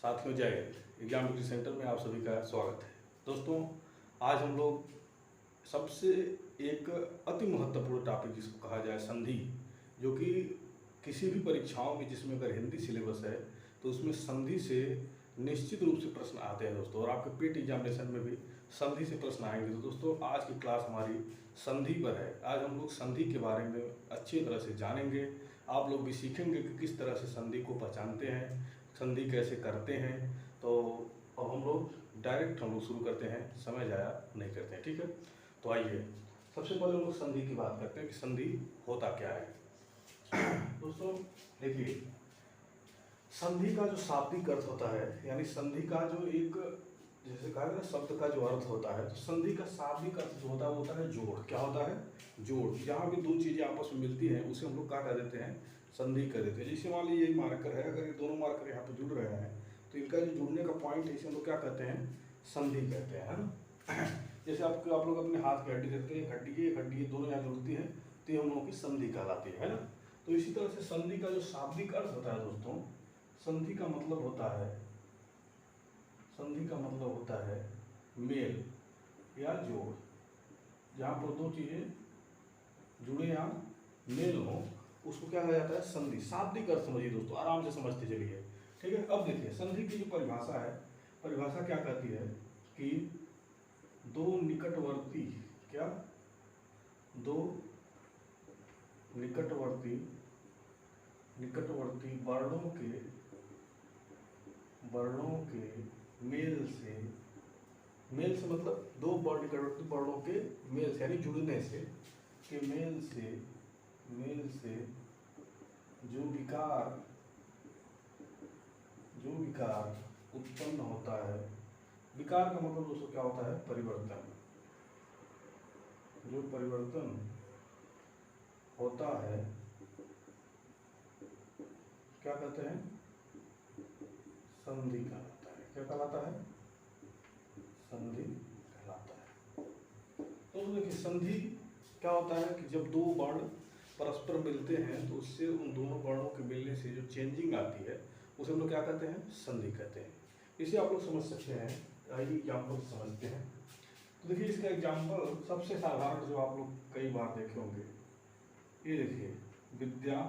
साथियों जय Hind. Exam duty centre में आप सभी का स्वागत है। दोस्तों, आज हम लोग सबसे एक अति महत्वपूर्ण टॉपिक जिसको कहा जाए संधि, जो कि किसी भी परीक्षाओं में जिसमें अगर हिंदी सिलेबस है तो उसमें संधि से निश्चित रूप से प्रश्न आते हैं दोस्तों, और आपके पेट एग्जामिनेशन में भी संधि से प्रश्न आएंगे। तो दोस्तों, आज की क्लास हमारी संधि पर है। आज हम लोग संधि के बारे में अच्छी तरह से जानेंगे। आप लोग भी सीखेंगे कि किस तरह से संधि को पहचानते हैं, संधि कैसे करते हैं। तो अब हम लोग डायरेक्ट शुरू करते हैं, समय जाया नहीं करते हैं, ठीक है। तो आइए सबसे पहले हम लोग संधि की बात करते हैं कि संधि होता क्या है। दोस्तों देखिए, संधि का जो शाब्दिक अर्थ होता है, यानी संधि का जो एक जैसे कहा ना शब्द का जो अर्थ होता है, तो संधि का शाब्दिक अर्थ जो होता है वो होता है जोड़। क्या होता है? जोड़। जहाँ भी दो चीज़ें आपस में मिलती हैं उसे हम लोग क्या कर देते हैं? संधि कर देते हैं। जैसे मान लीजिए ये मार्कर है, अगर ये दोनों मार्कर यहाँ पे जुड़ रहे हैं तो इनका जो जुड़ने का पॉइंट है इसे हम लोग क्या कहते हैं? संधि कहते हैं, है ना। जैसे आप लोग अपने हाथ की हड्डी देखते हैं, एक हड्डी दोनों यहाँ जुड़ती है तो ये हम लोगों की संधि कहलाती है ना। तो इसी तरह से संधि का जो शाब्दिक अर्थ होता है दोस्तों, संधि का मतलब होता है, संधि का मतलब होता है मेल या जोड़। जहाँ पर दो चीजें जुड़े या मेल हो उसको क्या कहा जाता है? संधि। शाब्दिक अर्थ समझिए दोस्तों, आराम से समझते चलिए, ठीक है। अब देखिए संधि की जो परिभाषा है, परिभाषा क्या कहती है कि दो निकटवर्ती, क्या? दो निकटवर्ती वर्णों के मेल से मतलब दो निकटवर्ती वर्णों के मेल से, यानी जुड़ने से, के मेल से जो विकार उत्पन्न होता है। विकार का मतलब दोस्तों क्या होता है? परिवर्तन। जो परिवर्तन होता है क्या कहते हैं? संधि कहलाता है। क्या कहलाता है? संधि कहलाता है। तो देखिए संधि क्या होता है कि जब दो वर्ण परस्पर मिलते हैं तो उससे उन दोनों वर्णों के मिलने से जो चेंजिंग आती है उसे हम लोग क्या कहते हैं? संधि कहते हैं। इसे आप लोग समझ सकते हैं। आइए एग्जाम्पल समझते हैं। तो देखिए इसका एग्जाम्पल सबसे साधारण जो आप लोग कई बार देखे होंगे, ये देखिए विद्या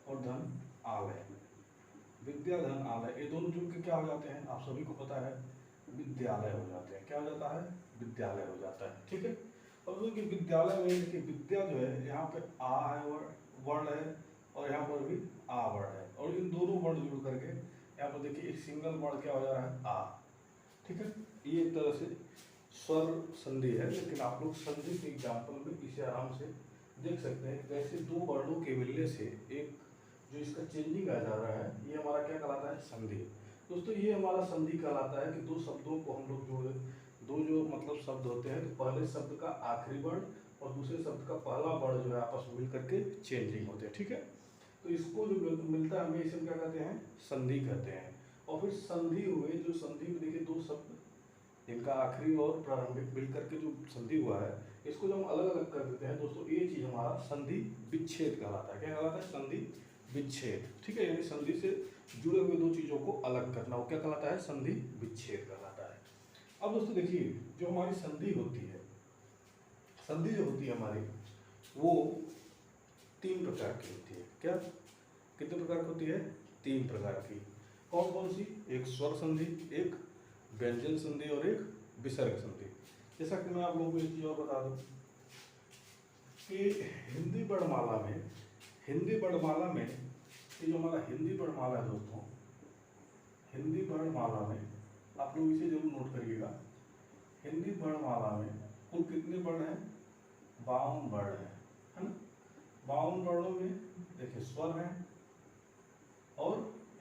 और धन आलय। विद्या धन आलय ये दोनों जुड़ के क्या हो जाते हैं? आप सभी को पता है, विद्यालय हो जाते हैं। क्या हो जाता है? विद्यालय हो जाता है, ठीक है। अब देखिए विद्यालय में देखिए विद्या जो है यहाँ पे आ है वर्ण है, और यहाँ पर भी आ वर्ण है, और इन दोनों वर्ण जुड़ करके यहाँ पर देखिए एक सिंगल वर्ण क्या हो जा रहा है? आ, ठीक है। ये एक तरह से स्वर संधि है, लेकिन आप लोग संधि के एग्जाम्पल में इसे आराम से देख सकते हैं। कैसे दो वर्णों के मिलने से एक जो इसका चेंजिंग आ जा रहा है, ये हमारा क्या कहलाता है? संधि। दोस्तों ये हमारा संधि कहलाता है कि दो शब्दों को हम लोग जोड़े, दो जो मतलब शब्द होते हैं तो पहले शब्द का आखिरी वर्ण और दूसरे शब्द का पहला वर्ण जो है आपस में मिल करके चेंजिंग होते हैं, ठीक है। तो इसको जो मिलता है हमें इसे क्या कहते हैं? संधि कहते हैं। और फिर संधि हुए, जो संधि में देखिए दो शब्द इनका आखिरी और प्रारंभिक मिलकर के जो संधि हुआ है, इसको जब हम अलग अलग कर देते हैं दोस्तों, ये चीज हमारा संधि विच्छेद कहलाता है। क्या कहलाता है? संधि विच्छेद, ठीक है। यानी संधि से जुड़े हुए दो चीजों को अलग करना, वो क्या कहलाता है? संधि विच्छेद कहलाता है। अब दोस्तों देखिए, जो हमारी संधि होती है, संधि जो होती है हमारी, वो तीन प्रकार की होती है। क्या? कितने प्रकार की होती है? तीन प्रकार की। कौन कौन सी? एक स्वर संधि, एक व्यंजन संधि और एक विसर्ग संधि। जैसा कि मैं आप लोगों को एक चीज और बता दूं कि हिंदी वर्णमाला में ये जो हमारा हिंदी वर्णमाला है दोस्तों, हिंदी वर्णमाला में आप लोग इसे जरूर नोट करिएगा। हिंदी वर्णमाला में कुल कितने वर्ण हैं? 52 वर्ण है ना। 52 वर्णों में देखिए स्वर है और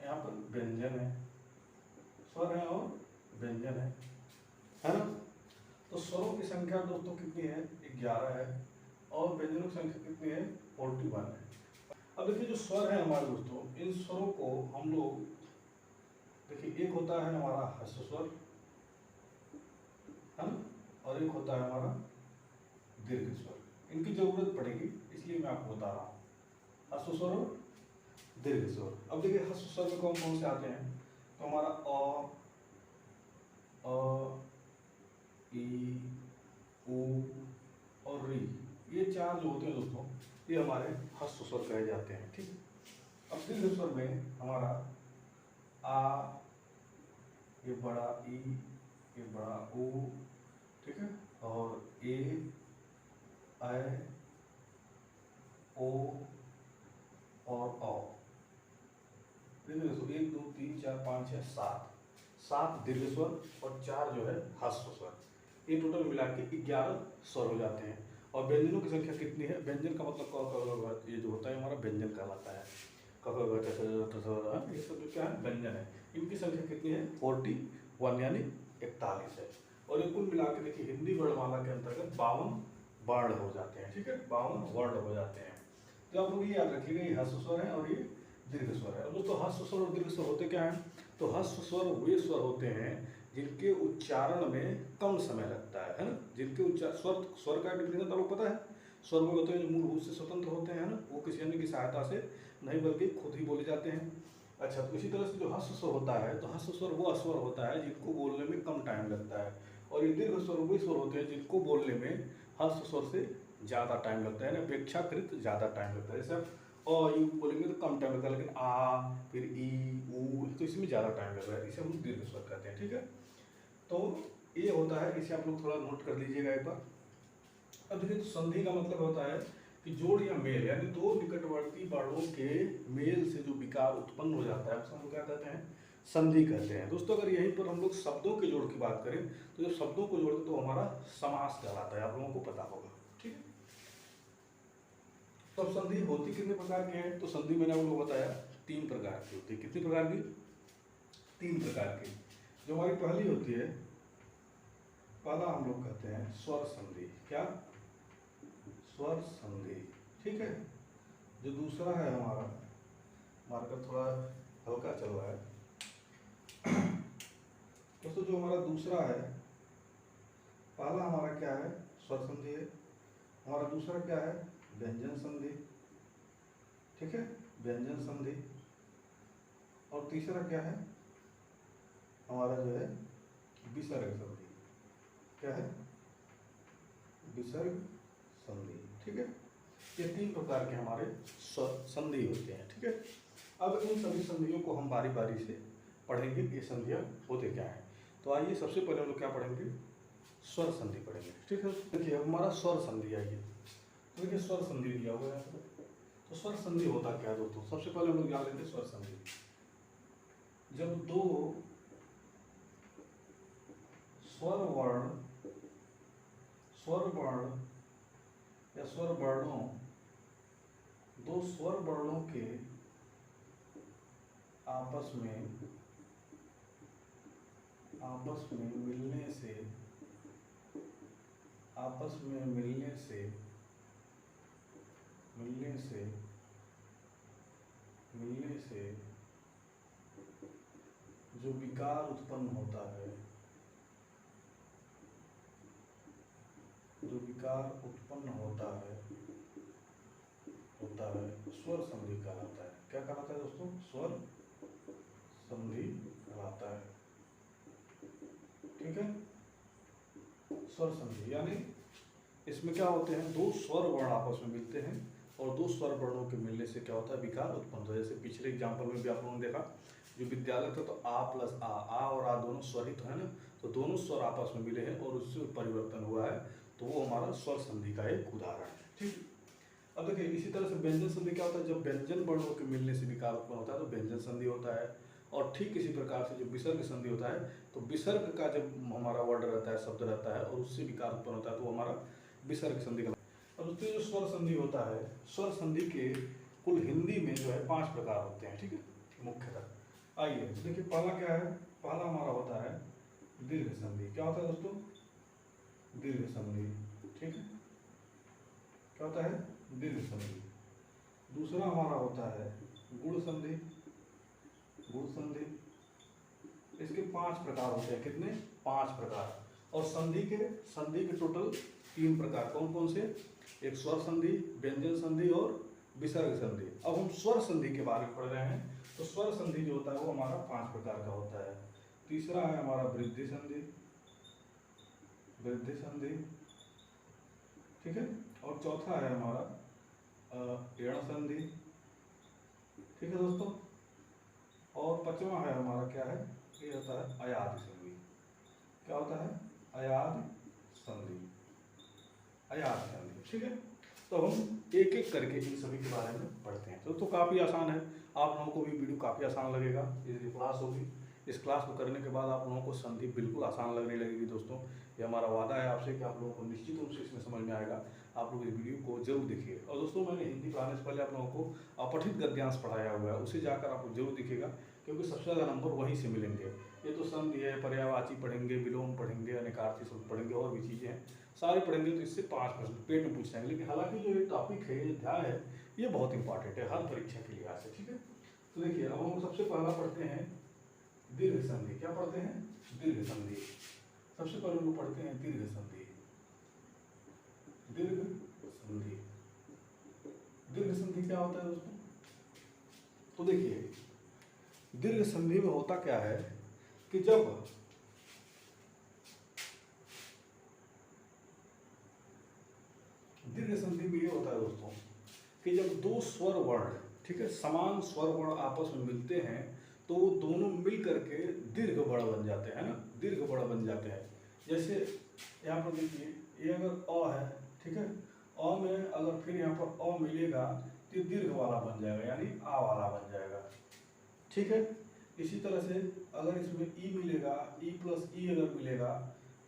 यहाँ पर व्यंजन है, स्वर है और व्यंजन है ना। तो स्वरों की संख्या दोस्तों कितनी है? 11 है, और व्यंजनों की संख्या कितनी है? 41 है। अब देखिए जो स्वर है हमारे दोस्तों, इन स्वरों को हम लोग देखिए, एक होता है हमारा ह्रस्व स्वर, है ना, और एक होता है हमारा दीर्घ स्वर। इनकी जरूरत पड़ेगी इसलिए मैं आपको बता रहा हूँ, ह्रस्व स्वर और दीर्घ स्वर। अब देखिए ह्रस्व स्वर में कौन कौन से आते हैं? तो तो हमारा ई, ऊ और री, ये चार जो होते हैं दोस्तों, ये हमारे ह्रस्व स्वर कहे जाते हैं। ठीक, अब दीर्घ स्वर में हमारा आ, ये बड़ा ई, ये बड़ा ऊ, ठीक है, और ए, ऐ, ओ और औ। देखिए दोस्तों, 1 2 3 4 5 6 7 दीर्घ स्वर और 4 जो है ह्रस्व स्वर, ये टोटल मिला के 11 स्वर हो जाते हैं। और व्यंजनों की संख्या कितनी है? व्यंजन का मतलब क ख ग, ये जो होता है हमारा व्यंजन कहलाता है। क ख ग च छ ज, ये सब जो क्या है व्यंजन है। इनकी संख्या कितनी है? 41 यानी 41 है। और ये कुल मिला के देखिए हिंदी वर्णमाला के अंतर्गत 52 वर्ण हो जाते हैं। ठीक है, 52 वर्ण हो जाते हैं। तो आप लोग ये याद रखिएगा, ये ह्रस्व स्वर है और ये दीर्घ स्वर है। दोस्तों ह्रस्व स्वर और दीर्घ स्वर होते क्या हैं? तो ह्रस्व स्वर वे स्वर होते हैं जिनके उच्चारण में कम समय लगता है ना। जिनके उच्चारण स्वर का डिफिनेशन तो आपको पता है, स्वर वो होते हैं जो मूलभूत से स्वतंत्र होते हैं ना, वो किसी अन्य की सहायता से नहीं बल्कि खुद ही बोले जाते हैं। अच्छा, तो इसी तरह से जो ह्रस्व स्वर होता है, तो ह्रस्व स्वर वो स्वर होता है जिनको बोलने में कम टाइम लगता है, और ये दीर्घ स्वर वो स्वर होते हैं जिनको बोलने में ह्रस्व स्वर से ज़्यादा टाइम लगता है ना, अपेक्षाकृत ज़्यादा टाइम लगता है। जैसे आप यू बोलेंगे तो कम टाइम लगता है, लेकिन आ, फिर ई, ऊ, तो इसमें ज़्यादा टाइम लग रहा है, इसे हम दीर्घ स्वर कहते हैं। ठीक है, तो ये होता है, इसे आप लोग थोड़ा नोट कर लीजिएगा एक बार। अब देखिए, तो संधि का मतलब होता है कि जोड़ या मेल, यानी दो निकटवर्ती वर्णों के मेल से जो विकार उत्पन्न हो जाता है उसको हम क्या कहते हैं? संधि कहते हैं। दोस्तों अगर यहीं पर हम लोग शब्दों के जोड़ की बात करें तो जब शब्दों को जोड़ते तो हमारा समास कहलाता है, आप लोगों को पता होगा। ठीक है, तो अब संधि होती कितने प्रकार की है? तो संधि मैंने आपको बताया 3 प्रकार की होती है। कितनी प्रकार की? 3 प्रकार की। जो हमारी पहली होती है, पहला हम लोग कहते हैं स्वर संधि। क्या? स्वर संधि। ठीक है, जो दूसरा है हमारा, मार्कर थोड़ा हल्का चल रहा है दोस्तों, जो हमारा दूसरा है, पहला हमारा क्या है? स्वर संधि है। हमारा दूसरा क्या है? व्यंजन संधि। ठीक है, व्यंजन संधि। और तीसरा क्या है हमारा? जो है विसर्ग संधि। क्या है? विसर्ग संधि। ठीक है, ये 3 प्रकार के हमारे संधि होते हैं। ठीक है, अब इन सभी संधियों को हम बारी बारी से पढ़ेंगे, ये संधियाँ होते क्या हैं। तो आइए सबसे पहले हम लोग क्या पढ़ेंगे? स्वर संधि पढ़ेंगे। ठीक है, देखिए हमारा स्वर संधि आइए, तो देखिए स्वर संधि दिया हुआ है। तो स्वर संधि होता क्या है दोस्तों? सबसे पहले हम लोग जान लेंगे स्वर संधि। जब दो स्वर वर्ण या स्वर वर्णों, दो स्वर वर्णों के आपस में मिलने से जो विकार उत्पन्न होता है, स्वर संधि कहलाता है। क्या कहलाता है दोस्तों? स्वर संधि कहलाता है। ठीक है, स्वर संधि यानी इसमें क्या होते हैं? दो स्वर वर्ण आपस में मिलते हैं और दो स्वर वर्णों के मिलने से क्या होता है? विकार उत्पन्न होता है। जैसे पिछले एग्जाम्पल में भी आप लोगों ने देखा, जो विद्यालय था तो आ प्लस आ और आ दोनों स्वर ही तो है ना, तो दोनों स्वर आपस में मिले हैं और उससे परिवर्तन हुआ है, तो वो हमारा स्वर संधि का एक उदाहरण है। ठीक, अब देखिए इसी तरह से व्यंजन संधि क्या होता है? जब व्यंजन वर्णों के मिलने से विकार उत्पन्न होता है तो व्यंजन संधि होता है। और ठीक इसी प्रकार से जो विसर्ग संधि होता है, तो विसर्ग का जब हमारा वर्ड रहता है, शब्द रहता है और उससे विकार उत्पन्न होता है तो हमारा विसर्ग संधि का। अब उसके जो स्वर संधि होता है, स्वर संधि के कुल हिंदी में जो है 5 प्रकार होते हैं। ठीक है, मुख्यतः आइए देखिए, पहला क्या है? पहला हमारा होता है दीर्घ संधि। क्या होता है दोस्तों? दीर्घ संधि। ठीक है, क्या होता है? दीर्घ संधि। दूसरा हमारा होता है गुण संधि। गुण संधि, इसके 5 प्रकार होते हैं। कितने? 5 प्रकार। और संधि के टोटल 3 प्रकार। कौन कौन से? एक स्वर संधि, व्यंजन संधि और विसर्ग संधि। अब हम स्वर संधि के बारे में पढ़ रहे हैं। तो स्वर संधि जो होता है वो हमारा 5 प्रकार का होता है। तीसरा है हमारा वृद्धि संधि, वृद्धि संधि, ठीक है। और चौथा है हमारा एण संधि, ठीक है दोस्तों। और पांचवा है हमारा क्या है, ये होता है अयादि संधि। क्या होता है, अयादि संधि, अयादि संधि, ठीक है। तो हम एक एक करके इन सभी के बारे में पढ़ते हैं। तो काफ़ी आसान है, आप लोगों को भी वीडियो काफ़ी आसान लगेगा। ये क्लास होगी, इस क्लास को करने के बाद आप लोगों को संधि बिल्कुल आसान लगने लगेगी दोस्तों। ये हमारा वादा है आपसे कि आप लोगों को निश्चित रूप से इसमें समझ में आएगा। आप लोग इस वीडियो को जरूर देखिए। और दोस्तों मैंने हिंदी पढ़ाने से पहले आप लोगों को अपठित गद्यांश पढ़ाया हुआ है, उसे जाकर आपको जरूर दिखेगा, क्योंकि सबसे ज़्यादा नंबर वहीं से मिलेंगे। ये तो संधि है, पर्यायवाची पढ़ेंगे, विलोम पढ़ेंगे, अनेकार्थी शब्द पढ़ेंगे, और भी चीज़ें हैं, सारे पढ़ेंगे तो इससे 5% पेट में पूछ जाएंगे। लेकिन हालांकि जो ये टॉपिक है, ये अध्याय है, ये बहुत इंपॉर्टेंट है हर परीक्षा के लिहाज से, ठीक है। तो देखिए अब हम सबसे पहला पढ़ते हैं दीर्घ संधि। क्या पढ़ते हैं, दीर्घ संधि। सबसे पहले हम पढ़ते हैं दीर्घ संधि। दीर्घ संधि, दीर्घ संधि क्या होता है दोस्तों? तो देखिए दीर्घ संधि में होता क्या है कि जब दीर्घ संधि में ये होता है दोस्तों कि जब दो स्वर वर्ण, ठीक है, समान स्वर वर्ण आपस में मिलते हैं तो वो दोनों मिल करके दीर्घ वर्ण बन जाते हैं ना, दीर्घ वर्ण बन जाते हैं। जैसे यहाँ पर देखिए, ये अगर अ है, ठीक है, अ में अगर फिर यहाँ पर अ मिलेगा तो दीर्घ वाला बन जाएगा, यानी आ वाला बन जाएगा, ठीक है। इसी तरह से अगर इसमें ई मिलेगा, ई प्लस ई अगर मिलेगा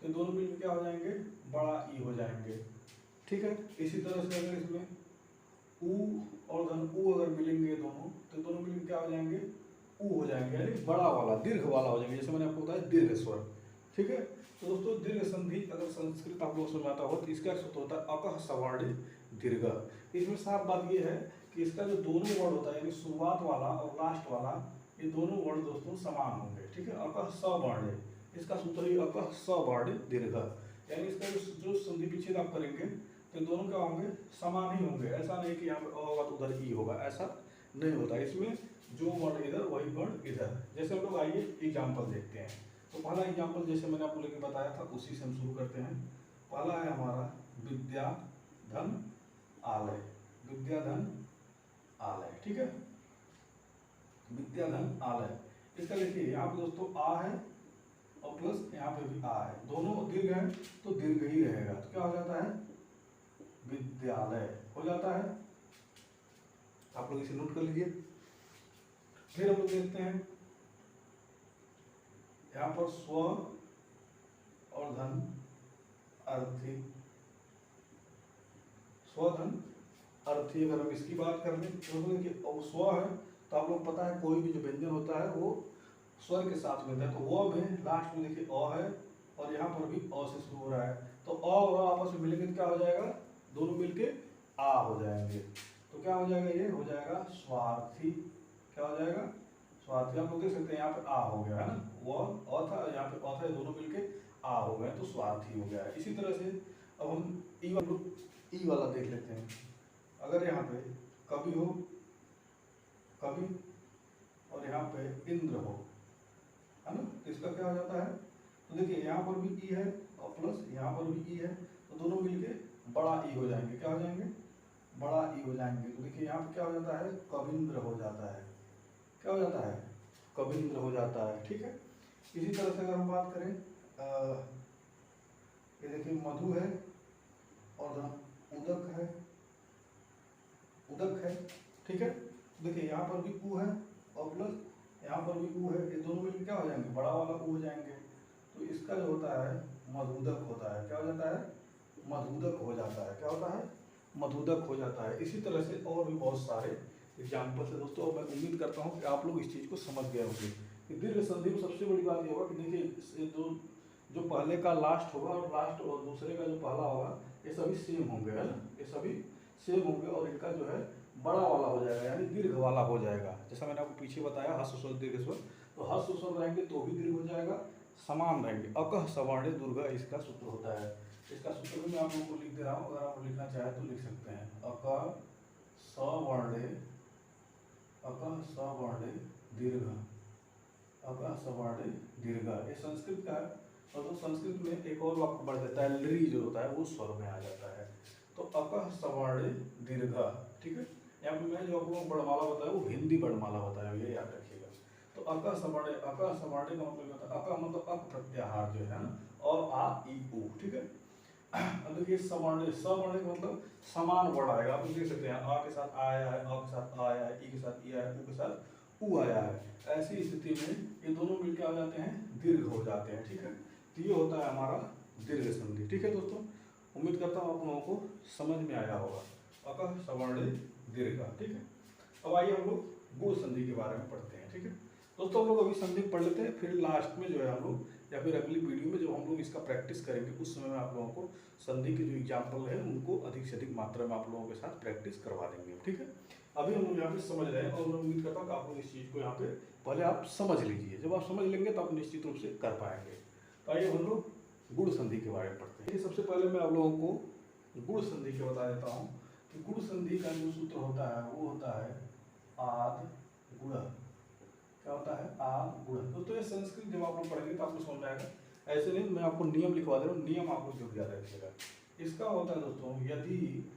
तो दोनों मिलकर क्या हो जाएंगे, बड़ा ई हो जाएंगे, ठीक है। इसी तरह से अगर इसमें ऊ और धन ऊ अगर मिलेंगे दोनों तो दोनों मिलकर क्या हो जाएंगे, ऊ हो जाएंगे, यानी बड़ा वाला दीर्घ वाला हो जाएंगे, जैसे मैंने आपको बताया दीर्घ स्वर, ठीक है। तो दोस्तों दीर्घ संधि अगर संस्कृत आप लोग समझाता हो तो इसका सूत्र होता है अकह सवर्ण दीर्घ। इसमें साफ बात यह है कि इसका जो दोनों वर्ड होता है, यानी शुरुआत वाला और लास्ट वाला, ये दोनों वर्ड दोस्तों समान होंगे, ठीक है। अकह सवर्ण, इसका सूत्र ही अकह सवर्ण दीर्घ, यानी इसका जो संधि विच्छेद आप करेंगे तो दोनों क्या होंगे, समान ही होंगे। ऐसा नहीं कि यहाँ पे अ होगा तो उधर ई होगा, ऐसा नहीं होता। इसमें जो वर्ण इधर वही वर्ण इधर। जैसे हम लोग आइए एग्जाम्पल देखते हैं। तो पहला एग्जाम्पल जैसे मैंने आपको लेके बताया था उसी से हम शुरू करते हैं। पहला है हमारा विद्या धन आलय, विद्या धन आलय, ठीक है, विद्या धन आलय। इसका देखिए यहाँ पे दोस्तों आ है और प्लस यहाँ पे भी आ है, दोनों दीर्घ है तो दीर्घ ही रहेगा, तो क्या हो जाता है, विद्यालय हो जाता है। आप लोग इसे नोट कर लीजिए। फिर हम लोग देखते हैं यहाँ पर स्व और धन अर्थी, स्वधन अर्थी। अगर हम इसकी बात कर लें तो देखिए स्व है तो आप लोग पता है कोई भी जो व्यंजन होता है वो स्वर के साथ मिलता है, तो वो में लास्ट में देखिए अ है और यहाँ पर भी अ से शुरू हो रहा है, तो अ और अ आपस में मिलेंगे तो क्या हो जाएगा, दोनों मिलके आ हो जाएंगे, तो क्या हो जाएगा, ये हो जाएगा स्वार्थी। क्या हो जाएगा, स्वार्थी। आप लोग देख सकते हैं यहाँ पे आ हो गया है ना, वो अ था, यहाँ पे अ था, दोनों मिलके आ हो गए तो स्वार्थी हो गया है। इसी तरह से अब हम ई वाला देख लेते हैं। अगर यहाँ पे कवि हो, कवि, और यहाँ पे इंद्र हो, है ना, तो इसका क्या हो जाता है, तो देखिए यहाँ पर भी ई है और प्लस यहाँ पर भी ई है, तो दोनों मिलके बड़ा ई हो जाएंगे। क्या हो जाएंगे, बड़ा ई हो जाएंगे। तो देखिए यहाँ पे क्या हो जाता है, कविंद्र हो जाता है। क्या हो जाता है, कविंद्र हो जाता है, ठीक है। इसी तरह से अगर हम बात करें ये देखिए मधु है और उदक है, उदक है, ठीक है। देखिए यहाँ पर भी ऊ है और प्लस यहाँ पर भी ऊ है, ये दोनों मिलकर क्या हो जाएंगे, बड़ा वाला ऊ हो जाएंगे, तो इसका जो होता है मधुदक होता है। क्या हो जाता है, मधुदक हो जाता है। क्या होता है, मधुदक हो जाता है। इसी तरह से और भी बहुत सारे एग्जाम्पल है दोस्तों, और मैं उम्मीद करता हूँ कि आप लोग इस चीज़ को समझ गए होंगे कि दीर्घ संधि में सबसे बड़ी बात ये होगा कि देखिए जो पहले का लास्ट होगा और लास्ट और दूसरे का जो पहला होगा ये सभी सेम होंगे, है ना, ये सभी सेम होंगे और इनका जो है बड़ा वाला हो जाएगा, यानी दीर्घ वाला हो जाएगा। जैसा मैंने आपको पीछे बताया हस्व स्वर दीर्घ स्वर, तो हस्व स्वर रहेंगे तो भी दीर्घ हो जाएगा, समान रहेंगे। अकह सवर्ण दुर्गा इसका सूत्र होता है। इसका सूत्र भी मैं आप लोगों को लिख दे रहा हूँ, अगर आप लिखना चाहें तो लिख सकते हैं। अकह सवर्ण, अकह सवर्ण दीर्घ, अका सवर्णे दीर्घ, ये संस्कृत का है। और तो संस्कृत में एक और वाक्य बढ़ जाता है, लृ जो होता है वो स्वर में आ जाता है। तो अका सवर्णे दीर्घ, ठीक है। यहाँ पे मैं जो आपको वर्णमाला बताया वो हिंदी वर्णमाला बताया, ये याद रखिएगा। तो अका सवर्णे का मतलब होता है, अका मतलब अक प्रत्याहार जो है ना, और आ ई उ, ठीक है। अब देखिए सवर्ण, सवर्ण का मतलब समान वर्ण आएगा। आप देख सकते हैं आ के साथ आया है, अ के साथ आया है, ई के साथ ई आया है, उ के साथ उ आया है। ऐसी स्थिति में ये दोनों मिलकर आ जाते हैं, दीर्घ हो जाते हैं, ठीक है। तो ये होता है हमारा दीर्घ संधि, ठीक है दोस्तों। उम्मीद करता हूँ आप लोगों को समझ में आया होगा, अकः सवर्ण दीर्घ, ठीक है। अब आइए हम लोग गुण संधि के बारे में पढ़ते हैं, ठीक है दोस्तों। हम लोग अभी संधि पढ़ लेते हैं, फिर लास्ट में जो है हम लोग, या फिर अगली वीडियो में जब हम लोग इसका प्रैक्टिस करेंगे उस समय में आप लोगों को संधि के जो एग्जाम्पल है उनको अधिक से अधिक मात्रा में आप लोगों के साथ प्रैक्टिस करवा देंगे, ठीक है। अभी हम लोग यहाँ पे समझ रहे हैं, और मैं उम्मीद करता हूँ कि आप लोग इस चीज़ को यहाँ पे पहले आप समझ लीजिए। जब आप समझ लेंगे तो आप निश्चित रूप से कर पाएंगे। तो आइए हम लोग गुण संधि के बारे में पढ़ते हैं। सबसे पहले मैं आप लोगों को गुण संधि के बता देता हूँ कि गुण संधि का जो सूत्र होता है वो होता है आद गुण। क्या होता है? आद गुण। दोस्तों ये संस्कृत जब आप लोग पढ़ेंगे तो आपको समझ में आएगा, ऐसे नहीं मैं आपको नियम लिखवा दे रहा हूँ, नियम आपको जरूर याद रखिएगा। इसका होता है दोस्तों, यदि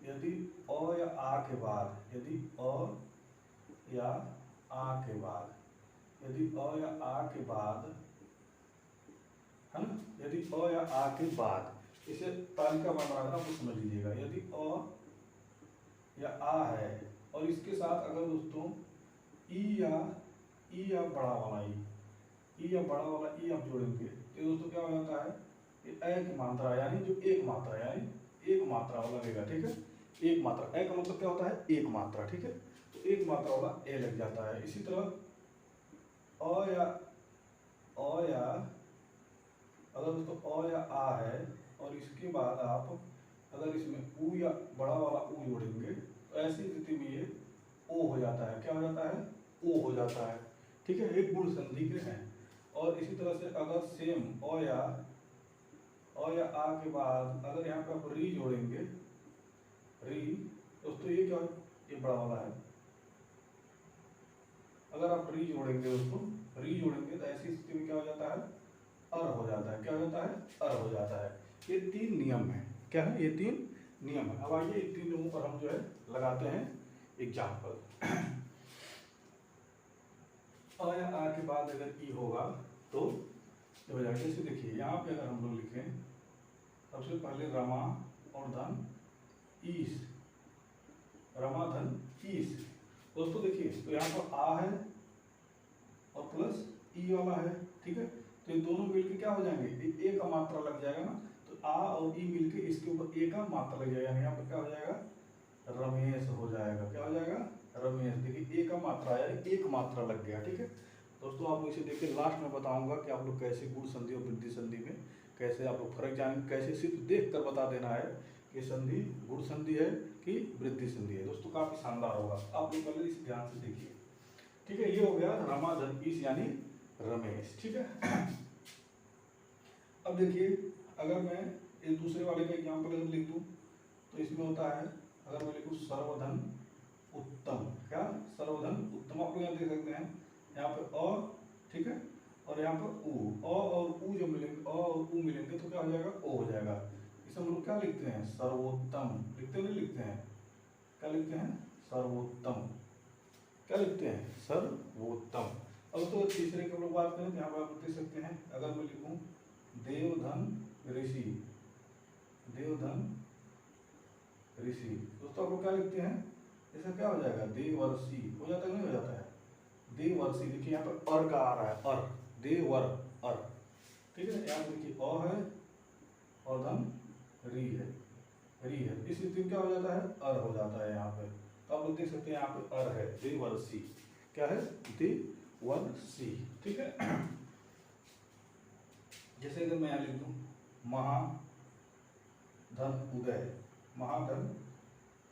अ या आ के बाद, यदि अ या आ के बाद, यदि अ या आ के बाद, है ना, यदि अ या आ के बाद, इसे तालिका बना देना, आपको समझ लीजिएगा। यदि अ या आ है और इसके साथ अगर दोस्तों ई या बड़ा वाला ई या बड़ा वाला ई आप जोड़ेंगे तो दोस्तों क्या हो जाता है, ये ए की मात्रा, यानी जो एक मात्रा, यानी एक मात्रा वाला लगेगा, ठीक है। एक मात्रा, ए का मतलब क्या होता है? एक मात्रा, ठीक है। तो एक मात्रा वाला ए लग जाता है। इसी तरह अ या अगर दोस्तों अ या आ है और इसके बाद आप अगर इसमें उ या बड़ा वाला उ जोड़ेंगे तो ऐसी स्थिति में ये ओ हो जाता है। क्या हो जाता है? ओ हो जाता है, ठीक है। एक गुण संधि के हैं। और इसी तरह से अगर सेम अ या आ के बाद अगर यहाँ पे आप री जोड़ेंगे, री दोस्तों ये क्या है? ये बड़ा वाला है। अगर आप री जोड़ेंगे दोस्तों, री जोड़ेंगे तो ऐसी स्थिति में क्या हो जाता है? अर हो जाता है। क्या हो जाता है? अर हो जाता है। ये तीन नियम है। क्या है? ये तीन नियम है। अब आइए इन तीन नियमों पर हम जो है लगाते हैं एग्जाम्पल। अ या आ के बाद अगर ई होगा तो ये हो जाएगा। जैसे देखिए यहाँ पे अगर हम लोग लिखें, सबसे पहले रमा और धन ईस, रमा धन ईस। दोस्तों देखिए तो यहाँ पर आ है और प्लस ई वाला है, ठीक है। तो ये दोनों मिलके क्या हो जाएंगे? ए का मात्रा लग जाएगा ना, तो आ और ई मिलके इसके ऊपर ए का मात्रा लग जाएगा। यहाँ पर क्या हो जाएगा? रमेश हो जाएगा। क्या हो जाएगा? रमेश। देखिए ए का मात्रा है, एक मात्रा लग गया, ठीक है दोस्तों। आप इसे देखिए, लास्ट में बताऊंगा कि आप लोग कैसे गुण संधि और वृद्धि संधि में कैसे आप लोग फर्क जानेंगे, कैसे सिर्फ देख कर बता देना है कि संधि गुण संधि है कि वृद्धि संधि है। दोस्तों काफी शानदार होगा, आप लोग पहले इस ध्यान से देखिए, ठीक है। ये हो गया रमा धन ईस यानी रमेश, ठीक है। अब देखिए अगर मैं इस दूसरे वाले का एग्जाम्पल अगर लिख दूं तो इसमें होता है, अगर मैं लिखूं सर्वधन उत्तम। क्या? सर्वधन उत्तम। आप लोग यहाँ देख सकते हैं, यहाँ पे अ, ठीक है, और यहाँ पर उ। अ और उ जब मिलेंगे, अ और उ मिलेंगे तो क्या हो जाएगा? ओ हो जाएगा। इसे हम लोग क्या लिखते हैं? सर्वोत्तम। लिखते नहीं लिखते हैं? क्या लिखते हैं? सर्वोत्तम। क्या लिखते हैं? सर्वोत्तम। अब तो तीसरे की हम लोग बात करें तो यहाँ पर आप देख सकते हैं, अगर मैं लिखूं देवधन ऋषि, देवधन ऋषि, दोस्तों आप लोग क्या लिखते हैं? इसका क्या हो जाएगा? देवर्षि हो जाता है, नहीं हो जाता है? देवर्षि। देखिए यहाँ पर अर का आ रहा है, अर, देवर, अर, ठीक है। यहाँ देखिए अ है और धन री है, री है। इस स्थिति में क्या हो जाता है? अर हो जाता है यहाँ पे। तो आप लोग देख सकते हैं यहाँ पे अर है, देवर्षि। क्या है? देवर्षि, ठीक है। जैसे अगर मैं यहाँ लिख दूं महाधन उदय, महाधन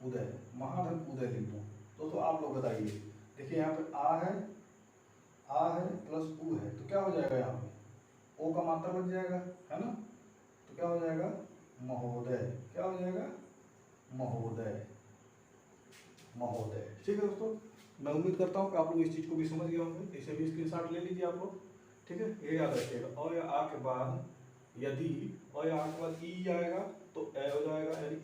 उदय, महाधन उदय लिख दूं, तो आप लोग बताइए। देखिए यहाँ पे आ है प्लस उ है, तो क्या हो जाएगा? यहाँ पे ओ का मात्रा लग जाएगा, है ना, तो क्या हो जाएगा? महोदय। क्या हो जाएगा? महोदय, महोदय, ठीक है दोस्तों। मैं उम्मीद करता हूँ कि आप लोग इस चीज़ को भी समझ गए होंगे। इसे भी स्क्रीनशॉट ले लीजिए आप लोग, ठीक है। ये याद रखिएगा, अ या आ के बाद यदि अ या आ के बाद ई आएगा तो ए हो जाएगा, यानी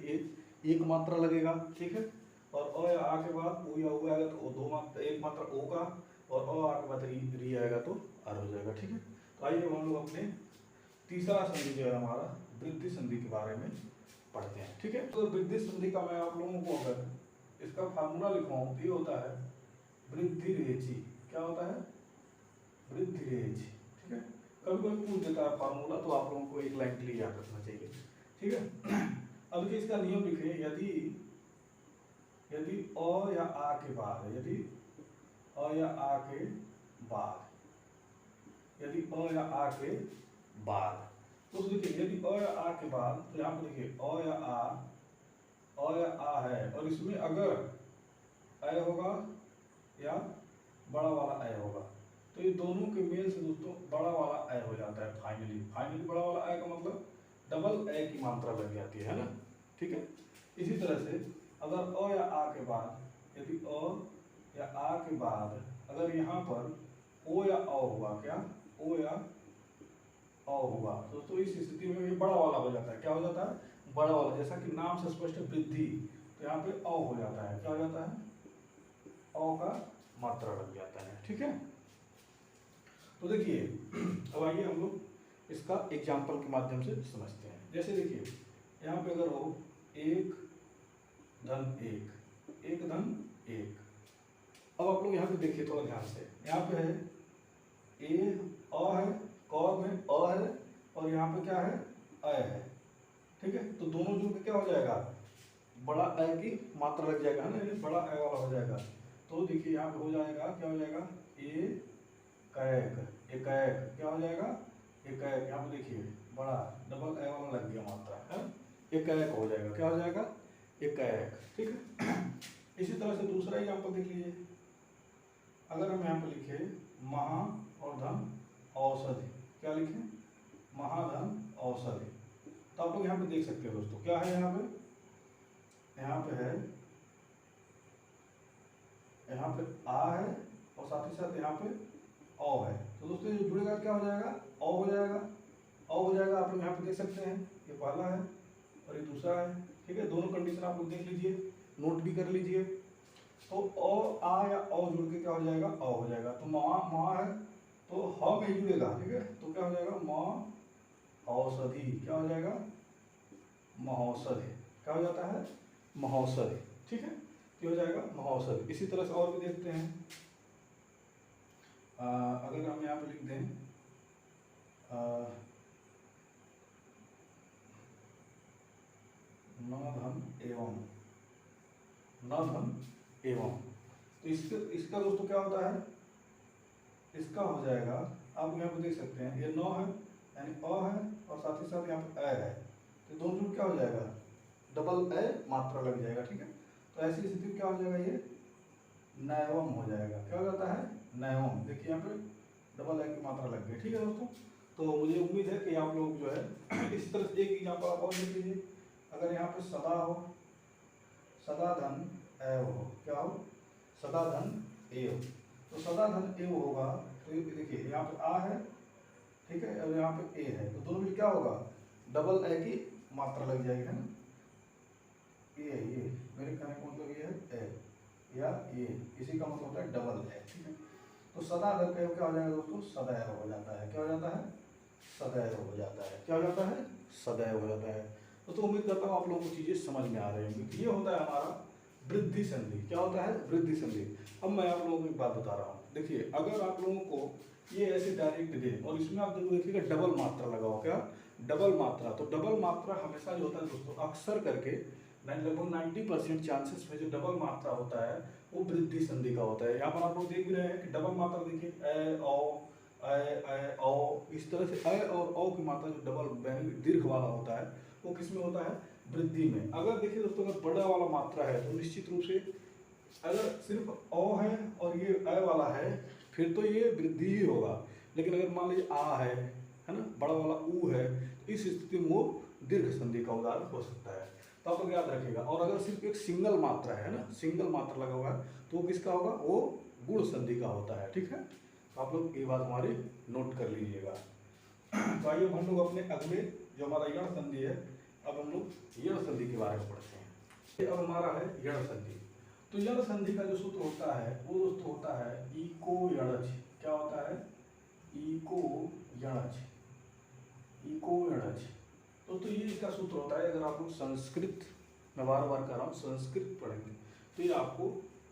एक मात्रा लगेगा, ठीक है। और अ या आ के बाद उ या उ आएगा तो दो मात्रा, एक मात्रा ओ का, और अ आ के बाद री आएगा तो आर हो जाएगा, ठीक है। तो आइए हम लोग अपने तीसरा संधि जो है हमारा वृद्धि संधि के बारे में पढ़ते हैं, ठीक है। तो वृद्धि संधि का मैं आप लोगों को अगर इसका फार्मूला लिखवाऊं तो ये होता है वृद्धि रेचि। क्या होता है? वृद्धि रेचि, ठीक है। कभी कभी पूछ देता है फार्मूला, तो आप लोगों को एक लाइन के लिए याद रखना चाहिए, ठीक है। अब देखिए इसका नियम लिखे, यदि यदि अ या आ के बाद, यदि अ या आ के बाद, यदि अ या आ के बाद, तो देखिए यदि अ या आ के बाद, तो यहाँ पे देखिए अ या आ है, और इसमें अगर अ होगा या बड़ा वाला अ होगा, तो ये दोनों के मेल से दोस्तों बड़ा वाला अ हो जाता है। फाइनली बड़ा वाला अ का मतलब डबल अ की मात्रा लग जाती है ना, ठीक है। इसी तरह से अगर अ या आ के बाद, यदि अ या आ के बाद अगर यहाँ पर ओ या औ होगा, क्या ओ या औ होगा, तो इस स्थिति में ये बड़ा वाला हो जाता है। क्या हो जाता है? बड़ा वाला, जैसा कि नाम से स्पष्ट वृद्धि, तो यहाँ पे औ हो जाता है। क्या हो जाता है? औ का मात्रा लग जाता है, ठीक है। तो देखिए अब आइए हम लोग इसका एग्जाम्पल के माध्यम से समझते हैं। जैसे देखिए यहाँ पे अगर हो एक धन एक, अब आप लोग यहाँ पे देखिए थोड़ा ध्यान से, यहाँ पे है ए अ है, क में अ है, और यहाँ पे क्या है? अ है, ठीक है। तो दोनों जुड़ के क्या हो जाएगा? बड़ा अ की मात्रा लग जाएगा, है ना, ये बड़ा अ वाला हो जाएगा। तो देखिए यहाँ पे हो जाएगा, क्या हो जाएगा? ए कैक, क्या हो जाएगा? एक यहाँ पे देखिए बड़ा डबल ए वाला लग गया मात्रा, है। एक हो जाएगा, क्या हो जाएगा? एक, ठीक है। इसी तरह से दूसरा एग्जाम्पल देख लीजिए। अगर हम यहाँ पे लिखे महा और धन औषधि, क्या लिखे? महाधन औषधि, तो आप लोग यहाँ पे देख सकते हो दोस्तों, क्या है यहाँ पे? यहाँ पे है, यहाँ पे आ है, और साथ ही साथ यहाँ पे औ है। तो दोस्तों ये जुड़ेगा, क्या हो जाएगा? औ हो जाएगा, औ हो जाएगा। आप लोग यहाँ पे देख सकते हैं, ये पहला है और ये दूसरा है, ठीक है। दोनों कंडीशन आप लोग देख लीजिए, नोट भी कर लीजिए। तो अ आ या औ जुड़ के क्या हो जाएगा? औ हो जाएगा। तो मा है तो ह में जुड़ेगा, ठीक है। तो क्या हो जाएगा? म औषधि, क्या हो जाएगा? महौषधि, क्या हो जाता है? महौषधि, ठीक है। क्या हो जाएगा? महौषधि। इसी तरह से और भी देखते हैं। अगर हम यहाँ पे लिख दें न धन एवं, तो इसका दोस्तों क्या होता है? इसका हो जाएगा, आप यहाँ पे देख सकते हैं, ये न है यानी अ है, और साथ ही साथ यहाँ पे अ है, तो दोनों जुड़ क्या हो जाएगा? डबल अ मात्रा लग जाएगा, ठीक है। तो ऐसी स्थिति में क्या हो जाएगा? ये नैवम हो जाएगा। क्या हो जाता है? नैवम। देखिए यहाँ पे डबल अ की मात्रा लग गई, ठीक है दोस्तों। तो मुझे उम्मीद है कि आप लोग जो है इसी तरह से एक एग्जाम्पल आप और लिख लीजिए। अगर यहाँ पे सदा हो, सदा धन एव हो, क्या हो? सदा धन एव, तो सदा धन एव होगा, तो ये देखिए यहाँ पे आ है, ठीक है, और यहाँ पे ए है, तो दोनों में क्या होगा? डबल ए की मात्रा लग जाएगी, है ना। ये मेरे कहने का मतलब ये है ए या ये, इसी का मतलब होता है डबल ए, ठीक है। तो सदा धन एव क्या हो जाएगा दोस्तों? सदैव हो जाता है। क्या हो जाता है? सदैव हो जाता है। क्या हो जाता है? सदैव हो जाता है। तो उम्मीद करता हूँ आप लोगों को चीजें समझ में आ रही होंगी। ये होता है हमारा वृद्धि संधि। क्या होता है? वृद्धि संधि। अब मैं आप लोगों को एक बात बता रहा हूँ, देखिए अगर आप लोगों को ये ऐसे डायरेक्ट दे और इसमें आप देखिएगा डबल मात्रा लगाओ, क्या डबल मात्रा, तो डबल मात्रा हमेशा जो होता है दोस्तों, अक्सर करके लगभग 90% चांसेस में जो डबल मात्रा होता है वो वृद्धि संधि का होता है। यहाँ पर आप लोग देख भी रहे हैं कि डबल मात्रा देखिए ए औ, इस तरह से अ और औ की मात्रा जो डबल दीर्घ वाला होता है वो किस में होता है? वृद्धि में। अगर देखिए दोस्तों अगर बड़ा वाला मात्रा है तो निश्चित रूप से अगर सिर्फ अ है और ये अ वाला है फिर तो ये वृद्धि ही होगा, लेकिन अगर मान लीजिए आ है ना, बड़ा वाला ऊ है, तो इस स्थिति में वो दीर्घ संधि का उदाहरण हो सकता है। तो आप लोग याद रखिएगा। और अगर सिर्फ एक सिंगल मात्रा है ना, सिंगल मात्रा लगा हुआ है, तो वो किसका होगा, वो गुण संधि का होता है। ठीक है, तो आप लोग ये बात हमारी नोट कर लीजिएगा। तो आइए हम लोग अपने अगले जो हमारा यण संधि है, अब हम लोग यण संधि के बारे में पढ़ते हैं। ये अब हमारा है यण संधि। तो यण संधि का जो सूत्र होता है वो दोस्तों होता है इको यणज। क्या होता है, इको यणज, इको यणज। तो ये इसका सूत्र होता है। अगर आप लोग संस्कृत, मैं बार बार कर रहा हूँ, संस्कृत पढ़ेंगे तो ये आपको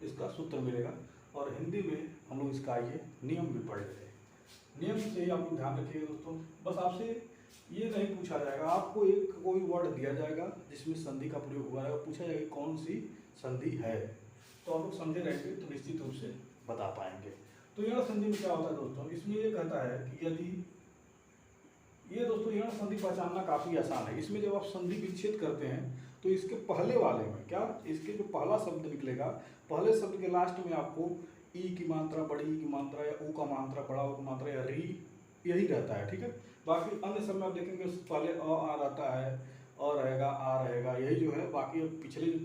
इसका सूत्र मिलेगा। और हिंदी में हम लोग इसका ये नियम भी पढ़ लेते हैं। नियम से ही आप लोग ध्यान रखिएगा दोस्तों। बस आपसे ये नहीं पूछा जाएगा, आपको एक कोई वर्ड दिया जाएगा जिसमें संधि का प्रयोग हुआ है, पूछा जाएगा कौन सी संधि है, तो आप लोग समझे रहेंगे तो निश्चित रूप से बता पाएंगे। तो यण संधि में क्या होता है दोस्तों, इसमें ये कहता है कि यदि ये दोस्तों यण संधि पहचानना काफी आसान है। इसमें जब आप संधि विच्छेद करते हैं तो इसके पहले वाले में क्या, इसके जो पहला शब्द निकलेगा, पहले शब्द के लास्ट में आपको ई की मात्रा, बड़ी ई की मात्रा, या ऊ का मात्रा, बड़ा ऊ की मात्रा, या री, यही रहता है। ठीक है, बाकी अन्य समय आप देखेंगे पहले अ आ रहता है, अ रहेगा, आ रहेगा, यही जो है। बाकी अब पिछले जो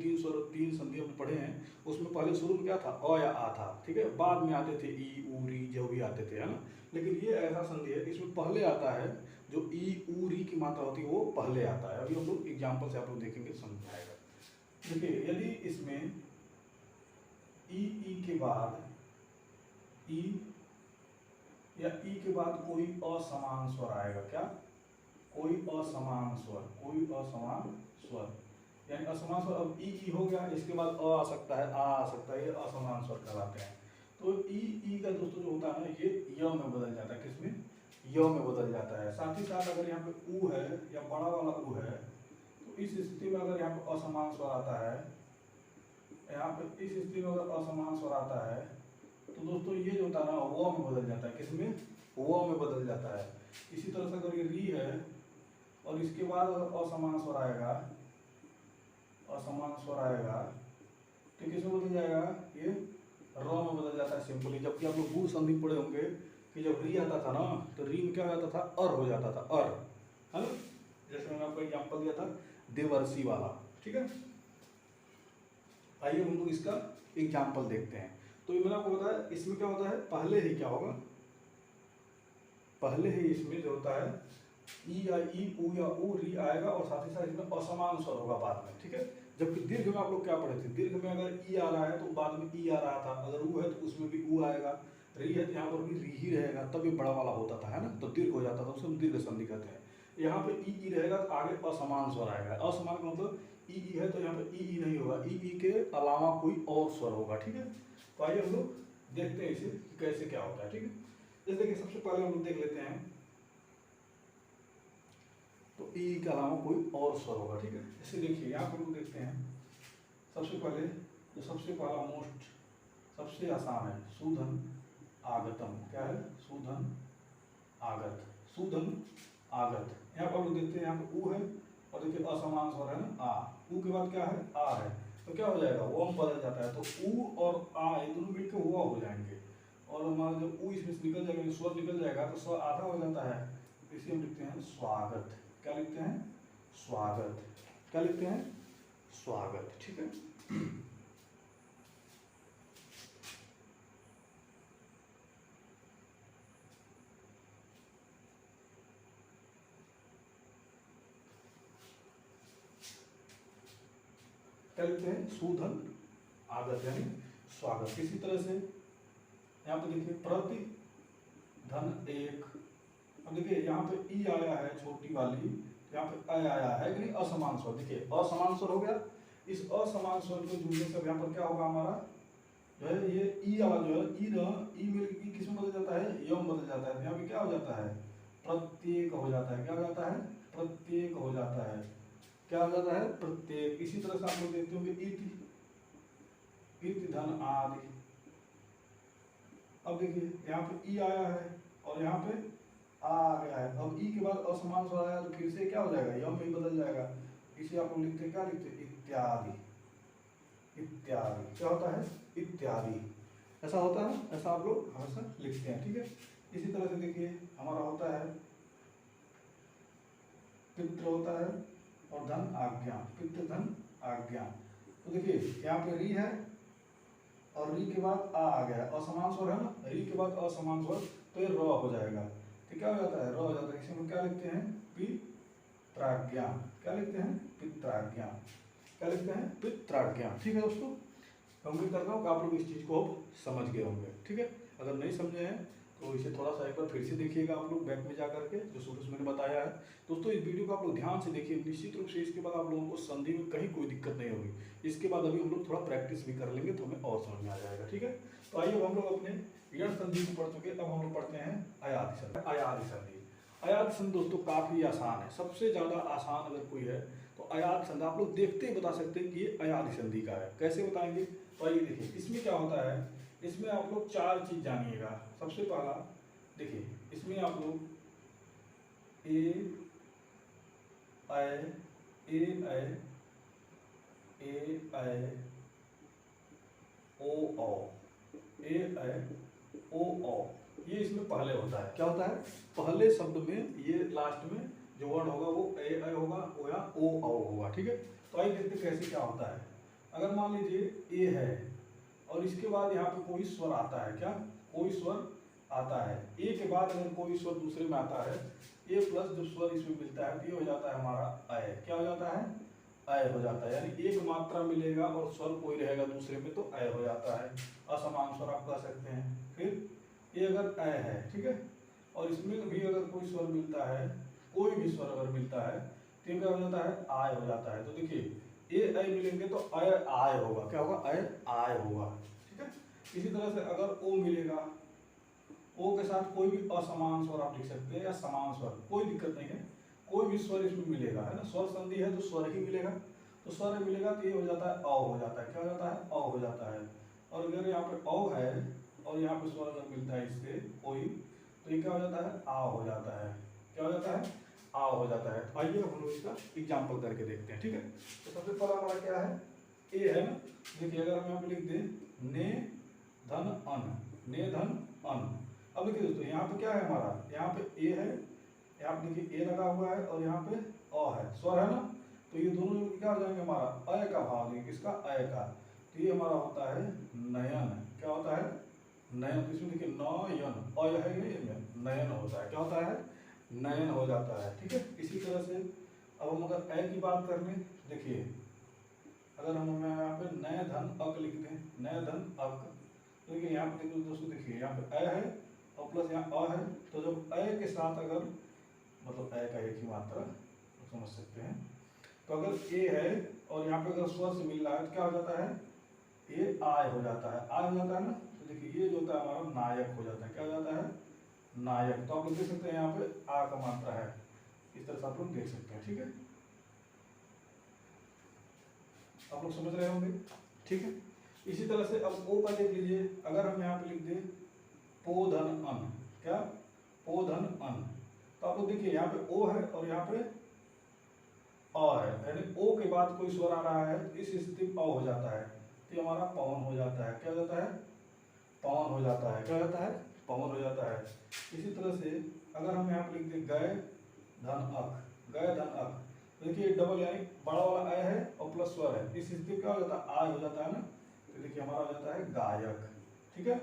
3 संधि हम पढ़े हैं उसमें पहले शुरू में क्या था, अ या आ था। ठीक है, बाद में आते थे ई, ऊ, री, जो भी आते थे, है ना। लेकिन ये ऐसा संधि है इसमें पहले आता है, जो ई, ऊ, री की मात्रा होती है वो पहले आता है। अभी हम लोग एग्जाम्पल से आप लोग देखेंगे, समझ आएगा। देखिए, यदि इसमें ई के बाद ई या ई के बाद कोई असमान स्वर आएगा, क्या, कोई असमान स्वर, कोई असमान स्वर, यानी असमान स्वर। अब ई हो गया, इसके बाद अ आ सकता है, आ आ सकता है, ये असमान स्वर कहलाते हैं। तो ई का दोस्तों जो होता है ना, ये य में बदल जाता है, किसमें, य में बदल जाता है। साथ ही साथ अगर यहाँ पे ऊ है या बड़ा वाला ऊ है, तो इस स्थिति में अगर यहाँ पे असमान स्वर आता है, यहाँ पे इस स्थिति में अगर असमान स्वर आता है, तो दोस्तों ये जो होता है ना, वो में बदल जाता है, किसमें, वो में बदल जाता है। इसी तरह से अगर ये री है और इसके बाद असमान स्वर आएगा, असमान स्वर आएगा, तो किसमें बदल जाएगा, ये र में बदल जाता है सिंपली। जबकि आप लोग गुण संधि पढ़े होंगे कि जब री आता था ना, तो री में क्या हो जाता था, अर हो जाता था, अर, है ना। जैसे मैंने आपको एग्जाम्पल दिया था देवर्षि वाला। ठीक है, आइए हम लोग इसका एग्जाम्पल देखते हैं। तो ये मैंने आपको बताया, इसमें क्या होता है, पहले ही क्या होगा, पहले ही इसमें जो होता है ई या ई, ऊ या ऊ, री आएगा, और साथ ही साथ इसमें असमान स्वर होगा बाद में। ठीक है, जबकि दीर्घ में आप लोग क्या पढ़े थे, दीर्घ में अगर ई आ रहा है तो बाद में ई आ रहा था, अगर ऊ है तो उसमें भी ऊ आएगा, री है तो यहाँ पर भी री ही रहेगा, तब ये बड़ा वाला होता था, है ना, तो दीर्घ हो जाता था, उसे हम दीर्घ संधि कहते हैं। यहाँ पे ई रहेगा तो आगे असमान स्वर आएगा। असमान का मतलब ई है तो यहाँ पे ई नहीं होगा, ई के अलावा कोई और स्वर होगा। ठीक है, तो आइए हम लोग देखते हैं इसे कैसे क्या होता है। ठीक है, जैसे कि सबसे पहले हम लोग देख लेते हैं, तो ई के अलावा कोई और स्वर होगा। ठीक है, जैसे देखिए यहाँ पर हम लोग देखते हैं, सबसे पहले जो सबसे पहला मोस्ट, सबसे आसान है, सुधन आगतम। क्या है, सुधन आगत, सुधन आगत। यहाँ पर हम लोग देखते हैं, यहाँ पर ऊ है और देखिए असमान स्वर है ना, आ, ऊ के बाद क्या है, आ है, तो क्या हो जाएगा, वो बदल जाता है, तो ऊ और आ ये दोनों मिलकर हुआ हो जाएंगे, और हमारा जब ऊ इसमें से निकल जाएगा, स्वर निकल जाएगा, तो स्वर आधा हो जाता है, इसे हम लिखते हैं स्वागत। क्या लिखते हैं, स्वागत। क्या लिखते हैं, स्वागत। ठीक है, क्या लिखते हैं, सुधन आगत यानी स्वागत। इसी तरह से यहाँ पे देखिए प्रति धन एक। अब देखिए यहाँ पे ई आया है छोटी वाली, यहाँ पे अ आया है कि नहीं, असमान स्वर। देखिए असमान स्वर हो गया, इस असमान स्वर को जुड़ने से यहाँ पर क्या होगा, हमारा जो है ये ई वाला जो है, ई मिल ई किसमें बदल जाता है, यम बदल जाता है। यहाँ पे क्या हो जाता है, प्रत्येक हो जाता है। क्या हो जाता है, प्रत्येक हो जाता है। क्या हो जाता है, प्रत्येक। इसी तरह से आप लोग देखते होंगे इति, इति धन आदि। अब देखिए यहाँ पे ई आया है और यहाँ पे आ गया है, अब ई के बाद असमान स्वर आया तो फिर से क्या हो जाएगा, यम में बदल जाएगा। इसे आप लोग लिखते हैं, क्या लिखते हैं, इत्यादि, इत्यादि। क्या होता है, इत्यादि। ऐसा होता है, ऐसा आप लोग हमेशा लिखते हैं। ठीक है, इसी तरह से देखिए हमारा होता है पितृ, होता है और धन आज्ञा, पित्त धन आज्ञा। तो देखिए यहाँ पे री है और री के बाद आ गया, असमान स्वर है ना, री के बाद असमान स्वर, तो ये र हो जाएगा। तो क्या हो जाता है, र हो जाता है। इसे हम क्या लिखते हैं, पित्राज्ञा। क्या लिखते हैं, पित्राज्ञा। क्या लिखते हैं, पित्राज्ञा। ठीक है दोस्तों, उम्मीद करता हूँ कि आप लोग इस चीज़ को समझ गए होंगे। ठीक है, अगर नहीं समझे हैं तो इसे थोड़ा सा एक बार फिर से देखिएगा आप लोग बैक में जा करके, जो शुरू से मैंने बताया है। दोस्तों इस वीडियो को आप लोग ध्यान से देखिए, निश्चित रूप से इसके बाद आप लोगों को संधि में कहीं कोई दिक्कत नहीं होगी। इसके बाद अभी हम लोग थोड़ा प्रैक्टिस भी कर लेंगे तो हमें और समझ में आ जाएगा। ठीक है, तो आइए हम लोग अपने यण संधि को पढ़ चुके, अब हम लोग पढ़ते हैं अयाधि संधि। अयाधि संधि, अयाधि संधि दोस्तों काफी आसान है, सबसे ज्यादा आसान अगर कोई है तो अयाधि संधि। आप लोग देखते ही बता सकते हैं कि ये अयाधि संधि का है। कैसे बताएंगे, तो आइए देखिए, इसमें क्या होता है, इसमें आप लोग चार चीज जानिएगा। सबसे पहला देखिए, इसमें आप लोग ए ऐ ए ऐ ए ऐ ओ औ, ए ऐ ओ औ, ये इसमें पहले होता है। क्या होता है, पहले शब्द में ये लास्ट में जो वर्ड होगा वो ए ऐ होगा या ओ औ होगा। ठीक है, तो आइए देखते कैसे क्या होता है। अगर मान लीजिए ए है और इसके बाद यहाँ पे कोई स्वर आता है, क्या कोई स्वर आता है, ए के बाद अगर कोई स्वर दूसरे में आता है, ए प्लस जो स्वर इसमें मिलता है तो ये हो जाता है हमारा अय। क्या हो जाता है, अय हो जाता है। यानी एक मात्रा मिलेगा और स्वर कोई रहेगा दूसरे में तो अय हो जाता है, असमान स्वर आप कह सकते हैं। फिर ये अगर अय है, ठीक है, और इसमें भी अगर कोई स्वर मिलता है, कोई भी स्वर अगर मिलता है तो ये क्या हो जाता है, आय हो जाता है। तो देखिए ए ऐ मिलेंगे तो अय आय होगा। क्या होगा, अय आय होगा। ठीक है, इसी तरह से अगर ओ मिलेगा, ओ के साथ कोई भी असमान स्वर आप लिख सकते हैं या समान स्वर, कोई दिक्कत नहीं है, कोई भी स्वर इसमें मिलेगा, है ना, स्वर संधि है तो स्वर ही मिलेगा, तो स्वर मिलेगा तो ये हो जाता है औ हो जाता है। क्या हो जाता है, औ हो जाता है। और अगर यहाँ पे औ है और यहाँ पे स्वर अगर मिलता है इससे कोई, तो ये क्या हो जाता है, आ हो जाता है। क्या हो जाता है, आ हो जाता है। आइए हम लोग इसका एग्जाम्पल करके देखते हैं। ठीक है, तो सबसे पहला हमारा क्या है, ए है ना। देखिए अगर हम यहाँ पे लिख दें ने धन अन, ने धन अन। अब देखिए दोस्तों यहाँ पे क्या है हमारा, यहाँ पे ए है, यहाँ पे देखिए ए लगा हुआ है और यहाँ पे अ है, स्वर है ना, तो ये दोनों क्या हो जाएंगे, हमारा अय का भाव देंगे, किसका, अय का। तो ये हमारा होता है नयन। क्या होता है, नयन। तो इसमें देखिए नयन, अय है ये, नयन होता है। क्या होता है, नयन हो जाता है। ठीक है, इसी तरह से अब हम अगर अय की बात कर लें, देखिए अगर हम यहाँ पे नय धन अक लिख दें, नय धन अक, तो देखिए यहाँ पे देखिए दोस्तों, देखिए यहाँ पे अय है और प्लस यहाँ अ है, तो जब अय के साथ अगर, मतलब अय का एक ही मात्रा समझ सकते हैं, तो अगर ए है और यहाँ पे अगर स्वर से मिल रहा है तो क्या हो जाता है, ये आय हो जाता है। आय हो जाता है ना, तो देखिए ये जो होता है हमारा नायक हो जाता है। क्या हो जाता है, नायक। तो आप लोग देख सकते हैं यहाँ पे आ का मात्रा है, इस तरह से आप लोग देख सकते हैं। ठीक है, आप लोग समझ रहे होंगे। ठीक है, इसी तरह से अब ओ का देख लीजिए, अगर हम यहाँ पे लिख दें पो धन अन, क्या, पो धन अन, तो आप लोग देखिए यहाँ पे ओ है और यहाँ पे अ है, यानी ओ के बाद कोई स्वर आ रहा है तो इस स्थिति में अ हो जाता है, तो ये हमारा पवन हो जाता है। क्या हो जाता है, पवन हो जाता है। क्या हो जाता है, पवन हो जाता है। इसी तरह से अगर हम यहाँ पे लिख दें गय धन अक, गय धन अक, तो देखिए डबल यानी बड़ा वाला अय है और प्लस स्वर है, इस स्थिति में क्या हो जाता है, आय हो जाता है ना, तो देखिए हमारा हो जाता है गायक। ठीक है,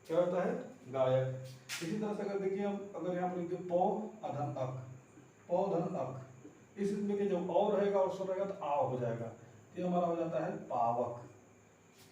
क्या होता है, गायक। इसी तरह से अगर देखिए हम अगर यहाँ पर लिखते पौ अधन अक, पौ धन अक, इस स्थिति में जब और रहेगा और स्वर रहेगा तो आ हो जाएगा, तो ये हमारा हो जाता है पावक।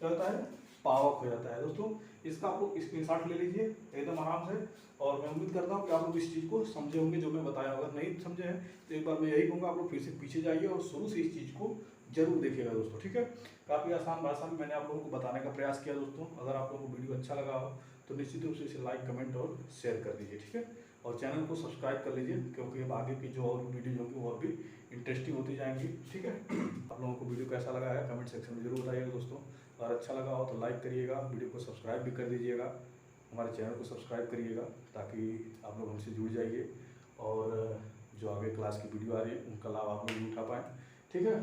क्या होता है, पावक हो जाता है। दोस्तों इसका आप लोग स्क्रीनशॉट ले लीजिए एकदम आराम से, और मैं उम्मीद करता हूँ कि आप लोग इस चीज़ को समझे होंगे जो मैं बताया। अगर नहीं समझे हैं तो एक बार मैं यही कहूँगा आप लोग फिर से पीछे जाइए और शुरू से इस चीज़ को जरूर देखिएगा दोस्तों। ठीक है, काफ़ी आसान भाषा में मैंने आप लोगों को बताने का प्रयास किया दोस्तों। अगर आप लोगों को वीडियो अच्छा लगा हो तो निश्चित रूप से इसे लाइक, कमेंट और शेयर कर दीजिए। ठीक है, और चैनल को सब्सक्राइब कर लीजिए, क्योंकि अब आगे की जो और वीडियो होंगी वो और भी इंटरेस्टिंग होती जाएंगी। ठीक है, आप लोगों को वीडियो कैसा लगा है कमेंट सेक्शन में जरूर बताइएगा दोस्तों। अगर अच्छा लगा हो तो लाइक करिएगा, वीडियो को सब्सक्राइब भी कर दीजिएगा, हमारे चैनल को सब्सक्राइब करिएगा ताकि आप लोग हमसे जुड़ जाइए और जो आगे क्लास की वीडियो आ रही है उनका लाभ आप लोग भी उठा पाएँ। ठीक है,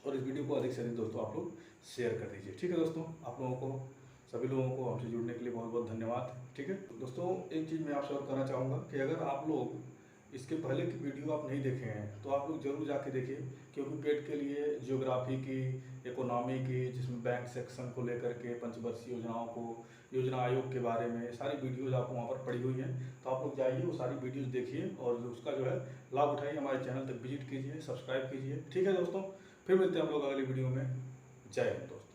और इस वीडियो को अधिक से अधिक दोस्तों आप लोग शेयर कर दीजिए। ठीक है दोस्तों, आप लोगों को, सभी लोगों को हमसे जुड़ने के लिए बहुत बहुत धन्यवाद। ठीक है दोस्तों, एक चीज़ मैं आपसे और कहना चाहूँगा कि अगर आप लोग इसके पहले की वीडियो आप नहीं देखे हैं तो आप लोग जरूर जाके देखिए, क्योंकि पेट के लिए ज्योग्राफी की, इकोनॉमी की, जिसमें बैंक सेक्शन को लेकर के पंचवर्षीय योजनाओं को, योजना आयोग के बारे में सारी वीडियोज़ आपको वहाँ पर पड़ी हुई हैं। तो आप लोग जाइए, वो सारी वीडियोज़ देखिए और उसका जो है लाभ उठाइए। हमारे चैनल तक विजिट कीजिए, सब्सक्राइब कीजिए। ठीक है दोस्तों, फिर मिलते हैं हम लोग अगली वीडियो में। जय हिंद दोस्तों।